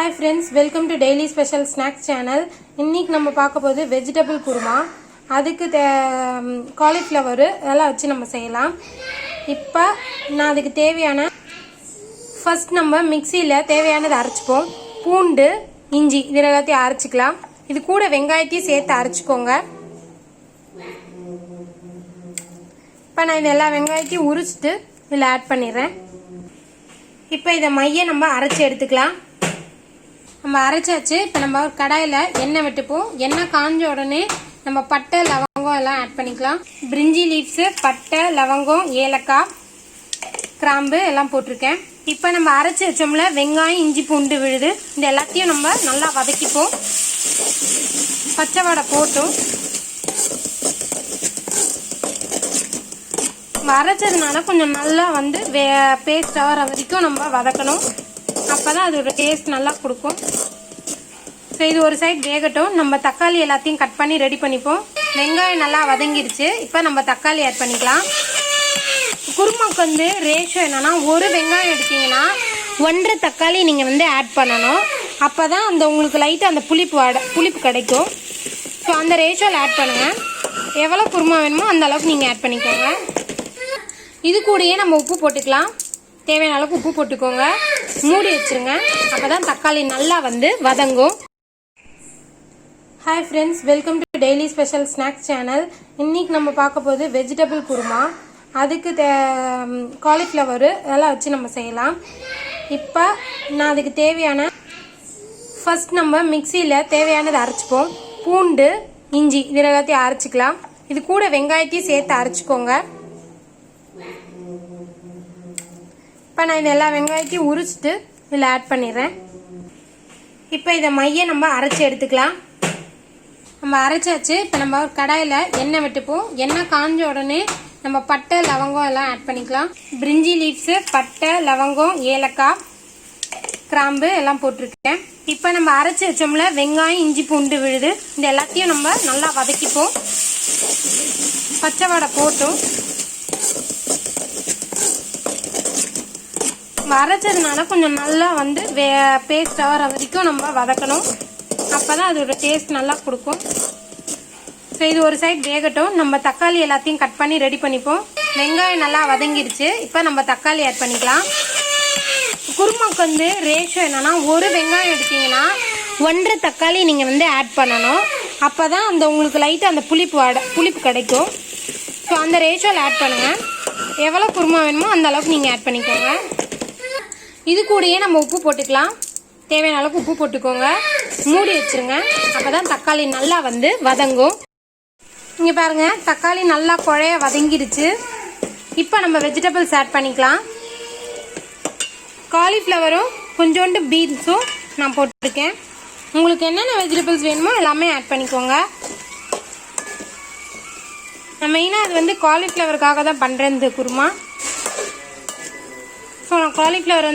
Hi friends, welcome to daily special snacks channel. இன்னைக்கு நம்ம பார்க்க போது vegetable kuruma. அதுக்கு cauliflower எல்லாம் வச்சு நம்ம செய்யலாம். இப்போ நான் அதுக்கு தேவையான ஃபர்ஸ்ட் நம்ம மிக்ஸில தேவையானதை அரைச்சுப்போம். பூண்டு, இஞ்சி இதெல்லாம் அரைச்சுக்கலாம். இது கூட வெங்காயத்தையும் சேர்த்து அரைச்சுக்கோங்க. இப்போ நான் இதெல்லாம் வெங்காயத்தையும் உரிச்சிட்டு இதில் ஆட் பண்ணிடுறேன். இப்போ இதை மைய நம்ம அரைச்சி எடுத்துக்கலாம். நம்ம அரைச்சாச்சு. இப்போ நம்ம கடாயில் எண்ணெய் விட்டுப்போம். எண்ணெய் காஞ்ச உடனே நம்ம பட்டை லவங்கம் எல்லாம் ஆட் பண்ணிக்கலாம். பிரிஞ்சி லீவ்ஸு, பட்டை, லவங்கம், ஏலக்காய், கிராம்பு எல்லாம் போட்டிருக்கேன். இப்போ நம்ம அரைச்சி வச்சோம்ல வெங்காயம், இஞ்சி, பூண்டு விழுது இந்த எல்லாத்தையும் நம்ம நல்லா வதக்கிப்போம். பச்சை வடை போட்டும் அரைச்சதுனால கொஞ்சம் நல்லா பேஸ்ட் ஆகிற வரைக்கும் நம்ம வதக்கணும். அப்போதான் அதோட டேஸ்ட் நல்லா கொடுக்கும். ஸோ இது ஒரு சைட் வேகட்டும். நம்ம தக்காளி எல்லாத்தையும் கட் பண்ணி ரெடி பண்ணிப்போம். வெங்காயம் நல்லா வதங்கிருச்சு. இப்போ நம்ம தக்காளி ஆட் பண்ணிக்கலாம். குருமாக்கு ரேஷியோ என்னன்னா, ஒரு வெங்காயம் எடுத்தீங்கன்னா 1.5 தக்காளி நீங்கள் ஆட் பண்ணணும். அப்போ தான் உங்களுக்கு லைட்டாக அந்த புளிப்பு கிடைக்கும். ஸோ அந்த ரேஷியோவில் ஆட் பண்ணுங்கள். எவ்வளோ குருமா வேணுமோ அந்த அளவுக்கு நீங்கள் ஆட் பண்ணிக்கோங்க. இது கூடயே நம்ம உப்பு போட்டுக்கலாம். தேவையான அளவுக்கு உப்பு போட்டுக்கோங்க. மூடி வச்சுருங்க. அப்போ தான் தக்காளி நல்லா வதங்கும். Hi friends, welcome to daily special snacks channel. இன்றைக்கி நம்ம பார்க்க போது வெஜிடபிள் குருமா. அதுக்கு காலிஃப்ளவர் இதெல்லாம் வச்சு நம்ம செய்யலாம். இப்போ நான் அதுக்கு தேவையான ஃபர்ஸ்ட் நம்ம மிக்ஸியில் தேவையானதை அரைச்சிப்போம். பூண்டு, இஞ்சி இதெல்லாம் அரைச்சிக்கலாம். இது கூட வெங்காயத்தையும் சேர்த்து அரைச்சிக்கோங்க. இப்போ நான் இதெல்லாம் வெங்காயத்தையும் உரிச்சிட்டு இதில் ஆட் பண்ணிடுறேன். இப்போ இதை மைய நம்ம அரைச்சி எடுத்துக்கலாம். நம்ம அரைச்சாச்சு. இப்போ நம்ம கடாயில் எண்ணெய் விட்டுப்போம். எண்ணெய் காஞ்ச உடனே நம்ம பட்டை, லவங்கம் எல்லாம் ஆட் பண்ணிக்கலாம். பிரிஞ்சி லீவ்ஸு, பட்டை, லவங்கம், ஏலக்காய், கிராம்பு எல்லாம் போட்டிருக்கேன். இப்போ நம்ம அரைச்சி வச்சோம்ல வெங்காயம், இஞ்சி, பூண்டு விழுது இந்த எல்லாத்தையும் நம்ம நல்லா வதக்கிப்போம். பச்சை வடை போட்டும் அரைச்சதுனால கொஞ்சம் நல்லா பேஸ்ட் ஆகிற வரைக்கும் நம்ம வதக்கணும். அப்போ தான் அதோட டேஸ்ட் நல்லா கொடுக்கும். ஸோ இது ஒரு சைட் வேகட்டும். நம்ம தக்காளி எல்லாத்தையும் கட் பண்ணி ரெடி பண்ணிப்போம். வெங்காயம் நல்லா வதங்கிருச்சு. இப்போ நம்ம தக்காளி ஆட் பண்ணிக்கலாம். குருமாக்கு ரேஷியோ என்னன்னா, ஒரு வெங்காயம் எடுத்தீங்கன்னா 1.5 தக்காளி நீங்கள் ஆட் பண்ணணும். அப்போ தான் உங்களுக்கு லைட்டாக அந்த புளிப்பு கிடைக்கும். ஸோ அந்த ரேஷியோவில் ஆட் பண்ணுங்கள். எவ்வளோ குருமா வேணுமோ அந்த அளவுக்கு நீங்கள் ஆட் பண்ணிக்கோங்க. இது கூடயே நம்ம உப்பு போட்டுக்கலாம். தேவையான அளவுக்கு உப்பு போட்டுக்கோங்க. மூடி வச்சுருங்க. அப்போ தான் தக்காளி நல்லா வதங்கும். இங்கே பாருங்கள், தக்காளி நல்லா குழைய வதங்கிடுச்சு. இப்போ நம்ம வெஜிடபிள்ஸ் ஆட் பண்ணிக்கலாம். காலிஃப்ளவரும் கொஞ்சோண்டு பீன்ஸும் நான் போட்டிருக்கேன். உங்களுக்கு என்னென்ன வெஜிடபிள்ஸ் வேணுமோ எல்லாமே ஆட் பண்ணிக்கோங்க. நான் மெயினாக இது காலிஃப்ளவருக்காக தான் பண்ணுறேன் இந்த குருமா. ஸோ நான் காலிஃப்ளவர்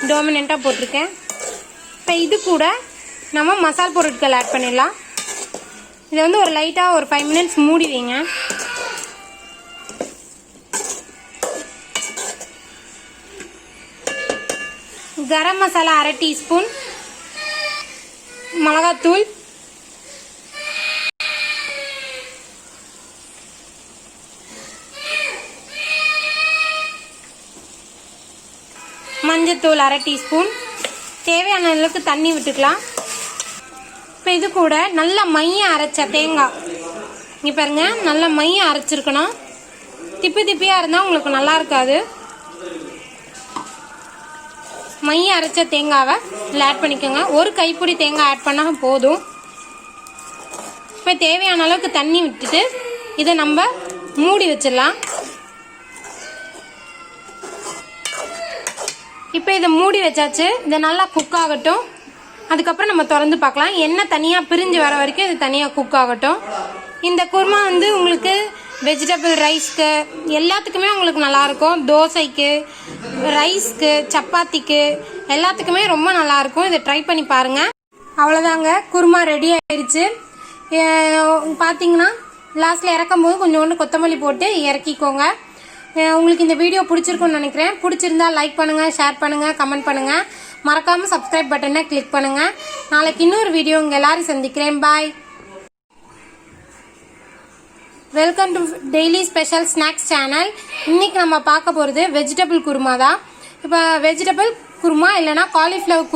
டாமினண்ட்டாக போட்டிருக்கேன். இப்போ இது கூட நம்ம மசால் பொருட்கள் ஆட் பண்ணிடலாம். இதை ஒரு லைட்டாக ஒரு 5 மினிட்ஸ் மூடி வைங்க. கரம் மசாலா 1/2 டீஸ்பூன், மிளகாத்தூள், மஞ்சத்தூள் 1/2 டீஸ்பூன், தேவையான அளவுக்கு தண்ணி விட்டுக்கலாம். இப்போ இது கூட நல்லா மைய அரைச்ச தேங்காய், இங்கே பாருங்க, நல்லா மைய அரைச்சிருக்கணும். திப்பியாக இருந்தால் உங்களுக்கு நல்லா இருக்காது. மைய அரைச்ச தேங்காவை இதில் ஆட் பண்ணிக்கோங்க. ஒரு கைப்பிடி தேங்காய் ஆட் பண்ணால் போதும். இப்போ தேவையான அளவுக்கு தண்ணி விட்டுட்டு இதை நம்ம மூடி வச்சிடலாம். இப்போ இதை மூடி வச்சாச்சு. இதை நல்லா குக் ஆகட்டும். அதுக்கப்புறம் நம்ம திறந்து பார்க்கலாம். எண்ணெய் தனியாக பிரிஞ்சு வர வரைக்கும் இது தனியாக குக் ஆகட்டும். இந்த குருமா உங்களுக்கு வெஜிடபிள் ரைஸ்க்கு எல்லாத்துக்குமே உங்களுக்கு நல்லாயிருக்கும். தோசைக்கு, ரைஸ்க்கு, சப்பாத்திக்கு எல்லாத்துக்குமே ரொம்ப நல்லாயிருக்கும். இதை ட்ரை பண்ணி பாருங்கள். அவ்வளோதாங்க, குருமா ரெடி ஆயிடுச்சு. பார்த்தீங்கன்னா லாஸ்ட்டில் இறக்கும் போது கொஞ்சோண்டு கொத்தமல்லி போட்டு இறக்கிக்கோங்க. உங்களுக்கு இந்த வீடியோ பிடிச்சிருக்கும்னு நினைக்கிறேன். பிடிச்சிருந்தா லைக் பண்ணுங்கள், ஷேர் பண்ணுங்கள், கமெண்ட் பண்ணுங்கள். மறக்காமல் சப்ஸ்கிரைப் பட்டனை கிளிக் பண்ணுங்கள். நாளைக்கு இன்னொரு வீடியோ உங்கள் எல்லாரும் சந்திக்கிறேன். Bye. Welcome to daily special snacks channel. இன்னைக்கு நம்ம பார்க்க போகிறது வெஜிடபிள் குருமா தான். இப்போ வெஜிடபிள் குருமா இல்லைனா காலிஃப்ளவர்